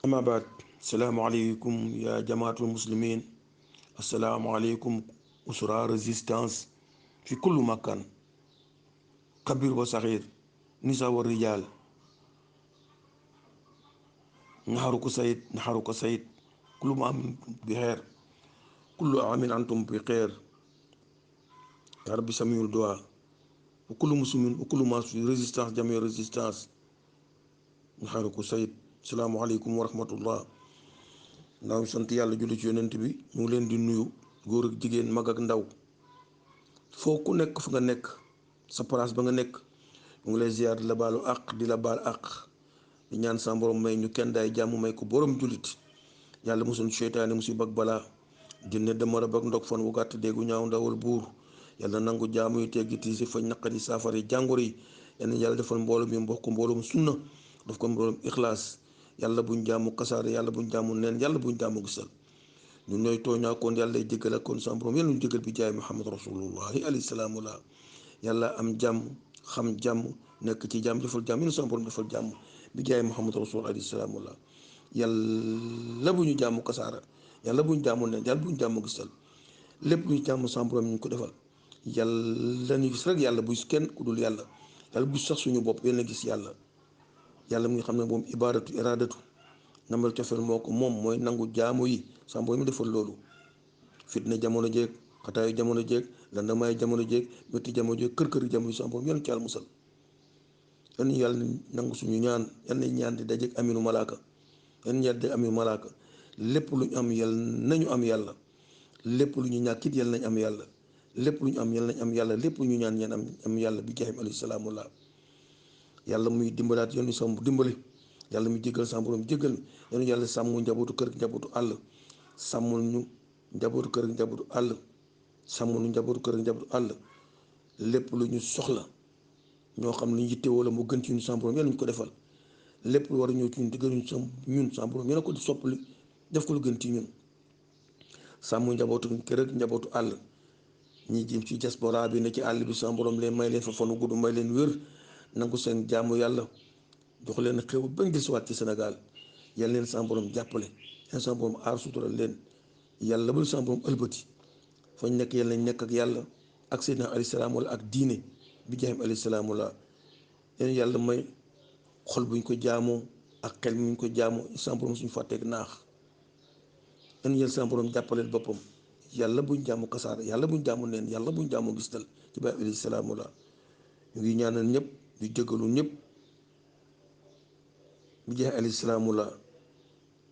أما بعد السلام عليكم يا جماعة المسلمين. السلام عليكم أسرى ريزيستانس في كل مكان، كبير وصغير، نساء والرجال. نهارك سعيد، نهارك سعيد. كل ما أنتم بخير، كل عام أنتم بخير. يا رب سميع الدعاء. وكل مسلم وكل ما في ريزيستانس، جميع ريزيستانس، نهارك سعيد. السلام عليكم ورحمة الله. naaw sant yàlla julli ci yonent bi ñu ngi leen di nuyu góor ak jigéen, mag ak ndaw, foo ku nekk fu nga nekk sa place ba nga nekk. ñu ngi lay ziar di la baalu àq, di la baal àq, di ñaan sa borom may ñu kenn daay jàmm, may ko borom jullit. yàlla mosul seytaane musiba ak balaa, jinne demara bak ndog fan wu gàtt déggu ñaaw ndawal buur. yàlla nangu jaamu yi teggi tiisi fañ naqari saafara yi jàngoro yi. yàlla defal mbooloo mi mbokk mbooloom sunna, daf ko mbooloom ixlaas. yàlla buñ jaamu kasaare, yàlla buñ jaamu neen, yàlla buñ jaamu gisal. ñun ñooy tooñaakoon, yàlla lay jéggal ak kon sa borom yàlla ñu jéggal bi jaay muhammad rasulullahi alayhi salaamu la. yàlla am jàmm, xam jàmm, nekk ci jàmm, defal jàmm, yéen sa borom defal jàmm bi jaay muhammad rasul alayhi salaamu la. yàlla bu ñu jàmm kasaara, yàlla bu ñu jàmm neen, yàlla bu ñu jàmm gisal. lépp lu ñu jàmm sa borom ñu ko defal. yàlla ñu gis rek yàlla bu gis kenn ku dul yàlla. yàlla bu sax suñu bopp yéen a gis yàlla. yàlla mu ngi xam ne moom ibaadatu iraadatu namal cofeel moo ko moom, mooy nangu jaamu yi sa borom mi defal loolu. fitna jamono jeeg, xataayu jamono jeeg, landamaay jamono jeeg, métti jamono jeeg, kër jamono yi sa borom yéen ci yàlla musal. yal na yàlla nangu suñu ñaan, yal na ñaan di dajeeg aminu malaaka, yal na yàlla di aminu malaaka. lépp lu ñu am yàlla nañu am yàlla, lépp lu ñu ñàkkit yàlla nañ am yàlla, lépp lu ñu am yàlla nañ am yàlla, lépp lu ñu ñaan ñaan am yàlla bi jaahim alayhi salaamu la. yàlla muy dimbalaat yoon wi sam dimbali, yàlla muy jéggal sa borom jéggal. yoonu yàlla sàmm njabootu kër njabootu àll, sàmmul ñu njabootu kër njabootu àll, sàmmul ñu njabootu kër njabootu àll. lépp lu ñu soxla ñoo xam lu ñu yittewoo la mu gën ci ñun sa borom yàlla ñu ko defal. lépp lu war a ñëw ci ñun diggal ñun sa borom yàlla ko di soppali def ko lu gën ci ñun. sàmm njabootu kër ak njabootu àll, ñi jëm ci diaspora bi ne ci àll bi sa borom leen may leen fa fanu gudd, may leen wér, nangu seen jaamu yàlla, jox leen xew bañ gisuwaat ci Sénégal. yàlla leen sa borom jàppale, yàlla sa borom aar sutural leen. yàlla bul sa borom ëlbati fañ nekk, yàlla nañ nekk ak yàlla ak seydina alayhi salaam wala ak diine bi jaahim alayhi salaamu la. yàlla may xol buñ ko jaamoo ak xel muñ ko jaamoo sa borom suñu fàtteeg naax. yàlla sa borom jàppaleel boppam. yàlla buñ jaamu kasaar, yàlla buñ jaamu neen, yàlla buñ jaamu gistal ci baay alayhi salaamu la. ñu ngi ñaanal ñëpp di jëgalu ñëpp bi jaay alayhi salaamu la.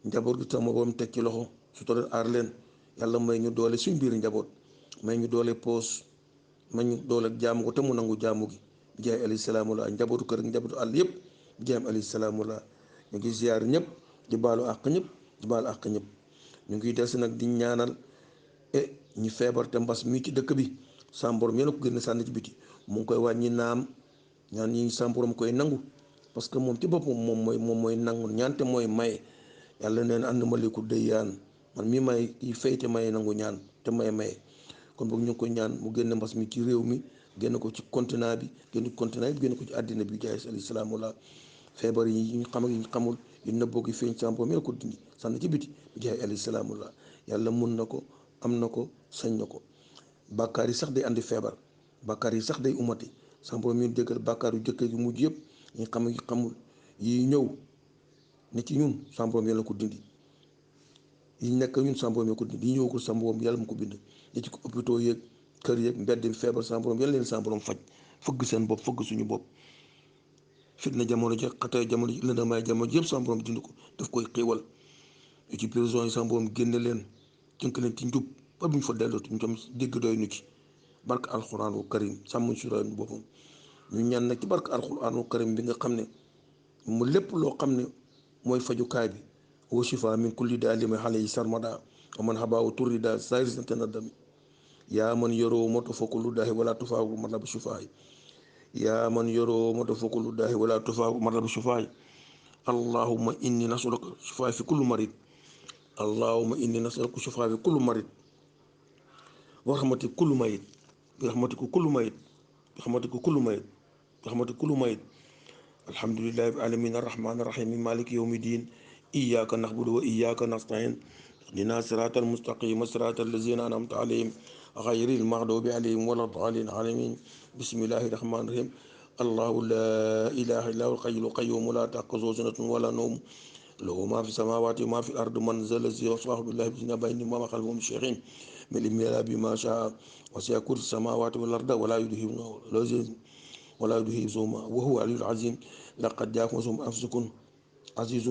njaboot gi tam borom teg ci loxo su tollee aar leen. yàlla may ñu doole suñ biir njaboot, may ñu doole poos, may ñu doole jaamu ko te mu nangu jaamu gi bi jaay alayhi salaamu la. njabootu kër njabootu àll yëpp bi jaay alayhi salaamu la. ñu ngi ziyaar ñëpp di baalu àq ñëpp, di baalu àq ñëpp. ñu ngi des nag di ñaanal ñi feebar te mbas mii ci dëkk bi sa borom yéen a ko gën a sànni ci biti, mu ngi koy wàññi naam. ñaan yi sa borom koy nangu, parce que moom ci boppam moom mooy nangu ñaan te mooy maye. yàlla neen ànd maliku day yaan, man mii may kii fay te may nangu ñaan te maye. kon boog ñu ngi koy ñaan mu génne mbas mi ci réew mi, génn ko ci continent bi, génn ko continent bi, génn ko ci àddina bi jaay alayhi salaamu la. feebar yi ñu xam ak yi ñu xamul, yu nëbboo gi feeñ sa borom yéen a ko dindi sànni ci biti bi jaay alayhi salaamu la. yàlla mun na ko, am na ko, sañ na ko. bàkkaar yi sax day andi feebar, bàkkaar yi sax day umati sa borom ñu déggal bàkkaar yu jëkk yu mujj yëpp, ñu xam ak yi xamul yi ñëw ne ci ñun sa borom yàlla ko dindi. yi nekk ñun sa borom yàlla ko dindi, yi ñëw ko sa borom yàlla mu ko bind. ñi ci ko hôpitaux yeeg kër yeeg mbedd feebar sa borom yàlla leen sa borom faj, fëgg seen bopp, fëgg suñu bopp. fitna jamono ji, xatay jamono ji, lëndamaay jamono ji yëpp sa borom dindi ko, daf koy xéewal. ñu ci prison yi sa borom génne leen, tënk leen ci njub ba bu ñu fa dellootu ñu tam dégg doy nu ci barke alxuraanu karim sàmmuñ sura boppam. ñu ñaan nag ci barke alxuraanu karim bi nga xam ne mu lépp loo xam ne mooy fajukaay bi. wa shifa min kulli daa lima xale yi sarmada wa man xabaawu turri daa sarisante na dami. yaa man yoroo moto fokkulu daahi wala tufaawu matlabu shifaay. yaa man yoroo moto fokkulu daahi wala tufaawu matlabu shifaay. allahumma inni nasaluka shifaay fi kullu marid. allahumma inni nasaluka shifaay fi kullu marid wa rahmati kullu mayit, bi rahmatika kullu mayit, bi rahmatika kullu mayit, bi rahmatika kullu mayit. alhamdulillahi rabbil alamin arrahmani arrahim maliki yawmi din إياك نعبد وإياك نستعين اهدنا الصراط المستقيم صراط الذين أنعمت عليهم غير المغضوب عليهم ولا الضالين آمين. بسم الله الرحمن الرحيم. الله لا إله إلا هو الحي القيوم لا تأخذه سنة ولا نوم له ما في السماوات وما في الأرض من ذا الذي يصلح بالله بين بينهم وما خلفهم شيئين من علم بما شاء وسع كرسي السماوات والأرض ولا يدهيهما وهو العلي العظيم. لقد جاءكم رسول من أنفسكم عزيز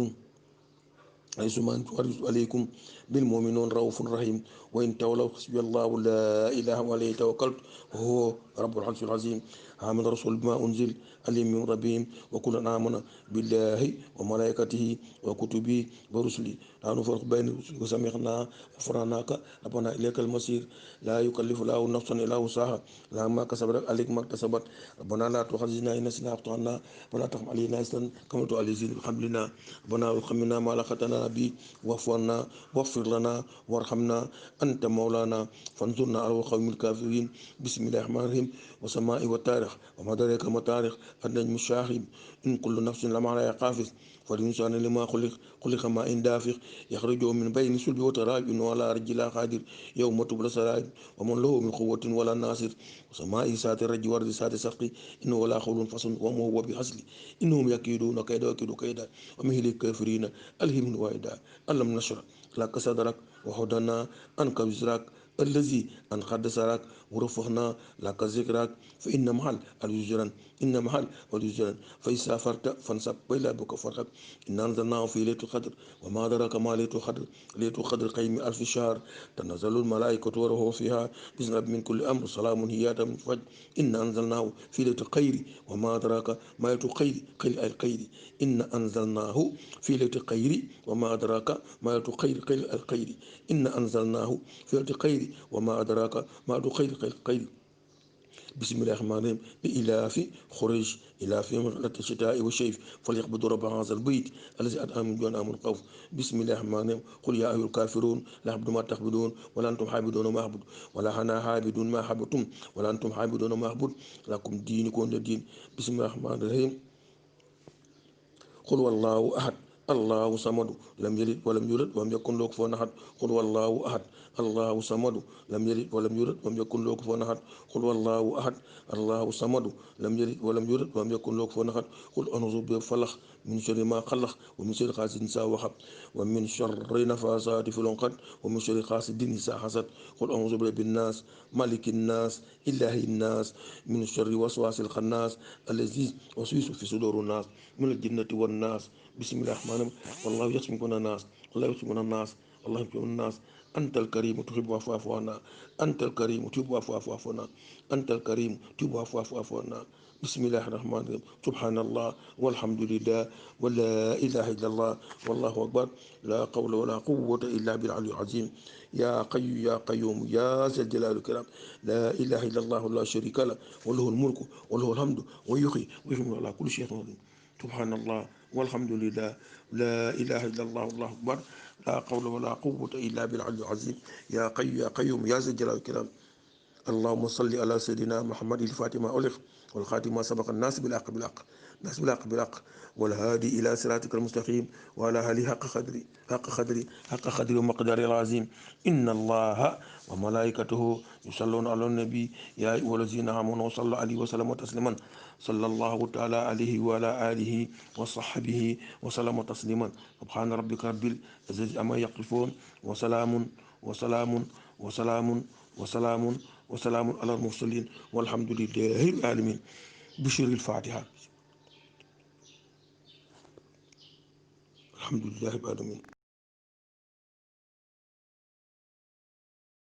ليس ما أنتم عليكم بالمؤمنون رؤوف رحيم وإن تولوا حسبي الله لا إله إلا عليه توكلت وهو رب العرش العظيم. آمن الرسول بما أنزل عليه من ربهم وكلنا آمن بالله وملائكته وكتبه ورسله لا نفرق بين الرسل وسمعنا غفرانك ربنا إليك المصير. لا يكلف الله نفسا إلا وسعها لها ما كسبت عليك ما اكتسبت ربنا لا تؤاخذنا إن نسينا أخطأنا ولا تحمل علينا إصرا كما تعالجين بحملنا ربنا وحملنا ما لقتنا به واعف عنا واغفر لنا وارحمنا أنت مولانا فانصرنا على القوم الكافرين. بسم الله الرحمن الرحيم. وسماء والطارق وما أدراك ما الطارق النجم الشاهب إن كل نفس لما عليها حافظ فالإنسان لما خلق ماء دافق يخرج من بين صلب وترائب ولا رجل قادر يوم تبلى السرائر ومن له من قوة ولا ناصر. وسماء سات الرج ورد سات سقي إنه ولا خول فصل وما هو بحصل إنهم يكيدون كيدا وكيد كيدا ومهل الكافرين ألهم واحدا ألم نشرح لك صدرك وهدنا أنك وزرك الذي أنقض سرك ورفعنا لك ذكرك فإن محل اليسرا إن محل اليسرا فإذا فرت فانصب إلى بك فرقك إن أنزلناه في ليلة القدر وما أدراك ما ليلة القدر ليلة القدر قيم ألف شهر تنزل الملائكة والروح فيها بإذن رب من كل أمر سلام هي من فجر إن أنزلناه في ليلة القدر وما أدراك ما ليلة القدر قيل القدر إن أنزلناه في ليلة القدر وما أدراك ما ليلة القدر قيل القدر إن أنزلناه في ليلة القدر وما أدراك ما ليلة القدر قيل القدر. بسم الله الرحمن الرحيم. لإلاف خريج إلاف رحلة الشتاء والصيف فليعبدوا رب هذا البيت الذي أطعمهم من جوع وآمنهم من خوف. بسم الله الرحمن الرحيم. قل يا أيها الكافرون لا أعبد ما تعبدون ولا أنتم عابدون ما أعبد ولا أنا عابد ما عبدتم ولا أنتم عابدون ما أعبد لكم دينكم ولي دين. بسم الله الرحمن الرحيم. قل والله أحد الله صمد لم يلد ولم يولد ولم يكن له كفوا أحد. قل والله أحد الله صمد لم يلد ولم يولد ولم يكن له كفوا أحد. قل والله أحد الله صمد لم يلد ولم يولد ولم يكن له كفوا أحد. قل أعوذ بالفلق من شر ما خلق ومن شر حاسد إذا وقب ومن شر نفاثات في العقد ومن شر حاسد إذا حسد. قل أعوذ برب الناس ملك الناس إله الناس من شر وسواس الخناس الذي يوسوس في صدور الناس من الجنة والناس. بسم الله الرحمن الرحيم. والله يسمع من الناس والله يسمع من الناس والله يسمع من الناس. أنت الكريم تحب وفاف عنا أنت الكريم تحب وفاف عنا أنت الكريم تحب وفاف عنا. بسم الله الرحمن الرحيم. سبحان الله والحمد لله ولا إله إلا الله والله أكبر لا قول ولا قوة إلا بالعلي العظيم. يا قيوم يا قيوم يا ذا الجلال والإكرام لا إله إلا الله لا شريك له وله الملك وله الحمد ويحيي ويميت على كل شيء قدير. سبحان الله والحمد لله لا إله إلا الله والله أكبر لا قول ولا قوة إلا بالعلي العظيم. يا قيوم يا قيوم يا ذا الجلال والإكرام اللهم صل على سيدنا محمد الفاتح ما أغلق والخاتم ما سبق الناس بالحق بالحق الناس بالحق بالحق والهادي إلى صراطك المستقيم وعلى آله حق قدري ومقداره العظيم. إن الله وملائكته يصلون على النبي يا أيها الذين آمنوا صلوا عليه وسلم تسليما صلى الله تعالى عليه وعلى آله وصحبه وسلم تسليما. سبحان ربك رب العزة عما يصفون وسلام وسلام وسلام وسلام وسلام على المرسلين والحمد لله رب العالمين. بشر الفاتحة. الحمد لله رب العالمين.